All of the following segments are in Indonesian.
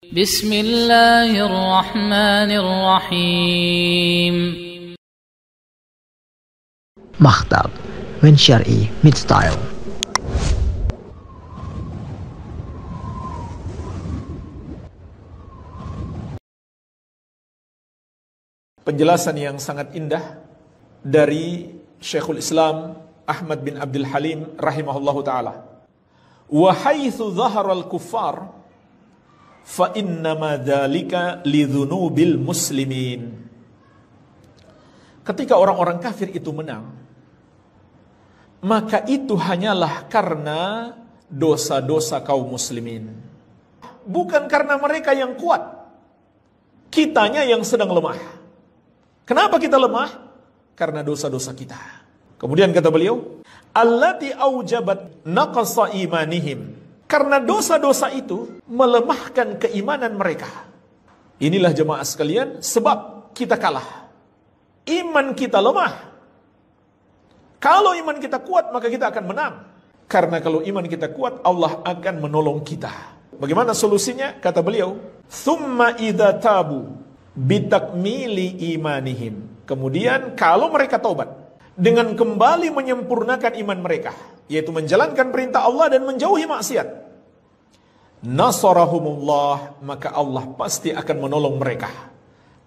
Bismillahirrahmanirrahim. Maktab min Syar'i Mid-Style. Penjelasan yang sangat indah dari Syekhul Islam Ahmad bin Abdul Halim rahimahullahu ta'ala. Wa haitsu dhaharal kuffar fa innama dzalika lidzunubil muslimin. Ketika orang-orang kafir itu menang, maka itu hanyalah karena dosa-dosa kaum muslimin. Bukan karena mereka yang kuat. Kitanya yang sedang lemah. Kenapa kita lemah? Karena dosa-dosa kita. Kemudian kata beliau, allati aujabat naqsa imanihim. Karena dosa-dosa itu melemahkan keimanan mereka. Inilah jemaah sekalian sebab kita kalah. Iman kita lemah. Kalau iman kita kuat maka kita akan menang. Karena kalau iman kita kuat Allah akan menolong kita. Bagaimana solusinya? Kata beliau, thumma idza tabu bitakmili imanihim. Kemudian kalau mereka taubat dengan kembali menyempurnakan iman mereka, yaitu menjalankan perintah Allah dan menjauhi maksiat, nasarahumullah, maka Allah pasti akan menolong mereka.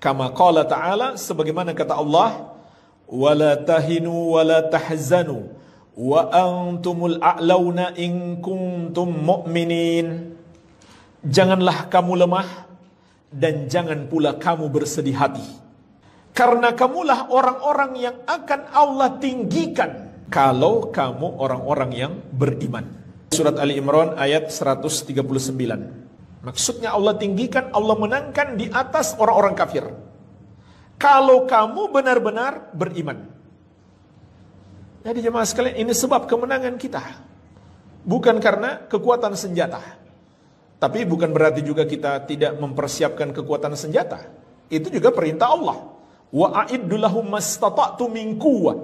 Kama qala ta'ala, sebagaimana kata Allah, wala tahinu wala tahzanu wa antumul a'launa in kuntum mu'minin. Janganlah kamu lemah dan jangan pula kamu bersedih hati, karena kamulah orang-orang yang akan Allah tinggikan kalau kamu orang-orang yang beriman. Surat Ali Imran ayat 139. Maksudnya Allah tinggikan, Allah menangkan di atas orang-orang kafir kalau kamu benar-benar beriman. Jadi jemaah sekalian, ini sebab kemenangan kita. Bukan karena kekuatan senjata. Tapi bukan berarti juga kita tidak mempersiapkan kekuatan senjata. Itu juga perintah Allah. Wa a'iddu lahum mastata'tu min quwwah.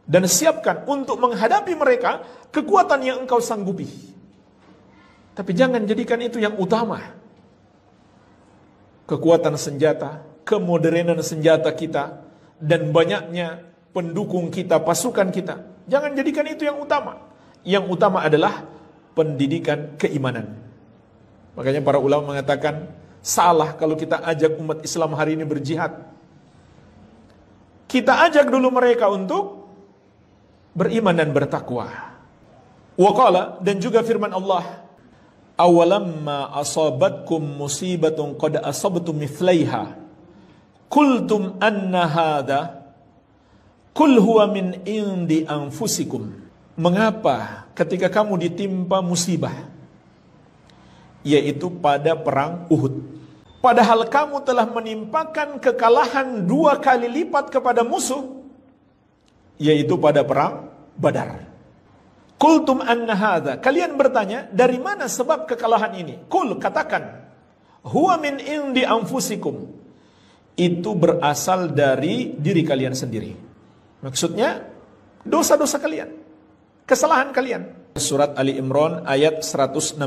Dan siapkan untuk menghadapi mereka kekuatan yang engkau sanggupi. Tapi jangan jadikan itu yang utama. Kekuatan senjata, kemodernan senjata kita, dan banyaknya pendukung kita, pasukan kita. Jangan jadikan itu yang utama. Yang utama adalah pendidikan keimanan. Makanya para ulama mengatakan, salah kalau kita ajak umat Islam hari ini berjihad. Kita ajak dulu mereka untuk beriman dan bertakwa. Waqala, dan juga firman Allah, awalamma asabatkum musibatun qad asabtum mithlaiha qultum anna hadha qul huwa min indi anfusikum. Mengapa ketika kamu ditimpa musibah, yaitu pada perang Uhud, padahal kamu telah menimpakan kekalahan 2 kali lipat kepada musuh, yaitu pada perang Badar. Qultum anna hadza, kalian bertanya dari mana sebab kekalahan ini? Qul, katakan, huwa min indi anfusikum, itu berasal dari diri kalian sendiri. Maksudnya dosa-dosa kalian, kesalahan kalian. Surat Ali Imran ayat 165.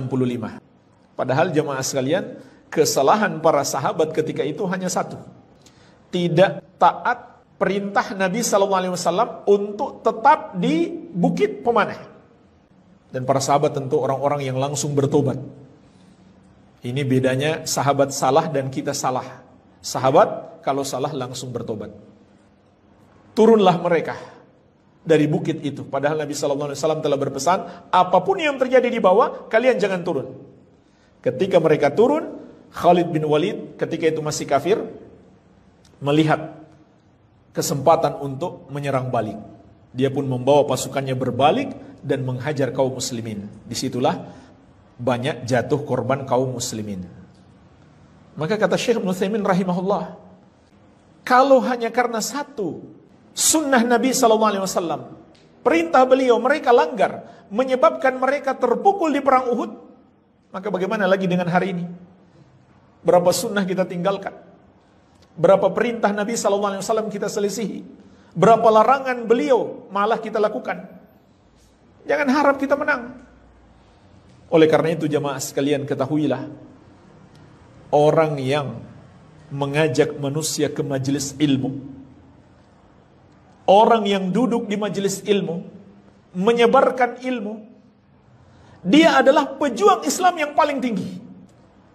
Padahal jemaah sekalian, kesalahan para sahabat ketika itu hanya satu. Tidak taat perintah Nabi SAW untuk tetap di bukit pemanah. Dan para sahabat tentu orang-orang yang langsung bertobat. Ini bedanya sahabat salah dan kita salah. Sahabat kalau salah langsung bertobat. Turunlah mereka dari bukit itu. Padahal Nabi SAW telah berpesan, apapun yang terjadi di bawah, kalian jangan turun. Ketika mereka turun, Khalid bin Walid ketika itu masih kafir, melihat kesempatan untuk menyerang balik. Dia pun membawa pasukannya berbalik dan menghajar kaum muslimin. Disitulah banyak jatuh korban kaum muslimin. Maka kata Syekh Ibnu Utsaimin rahimahullah, kalau hanya karena satu sunnah Nabi SAW, perintah beliau mereka langgar, menyebabkan mereka terpukul di perang Uhud, maka bagaimana lagi dengan hari ini? Berapa sunnah kita tinggalkan? Berapa perintah Nabi SAW kita selisihi? Berapa larangan beliau malah kita lakukan? Jangan harap kita menang. Oleh karena itu jamaah sekalian, ketahuilah, orang yang mengajak manusia ke majelis ilmu, orang yang duduk di majelis ilmu, menyebarkan ilmu, dia adalah pejuang Islam yang paling tinggi.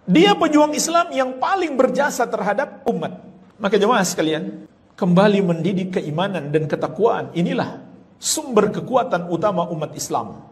Dia pejuang Islam yang paling berjasa terhadap umat. Maka jemaah sekalian, kembali mendidik keimanan dan ketakwaan, inilah sumber kekuatan utama umat Islam.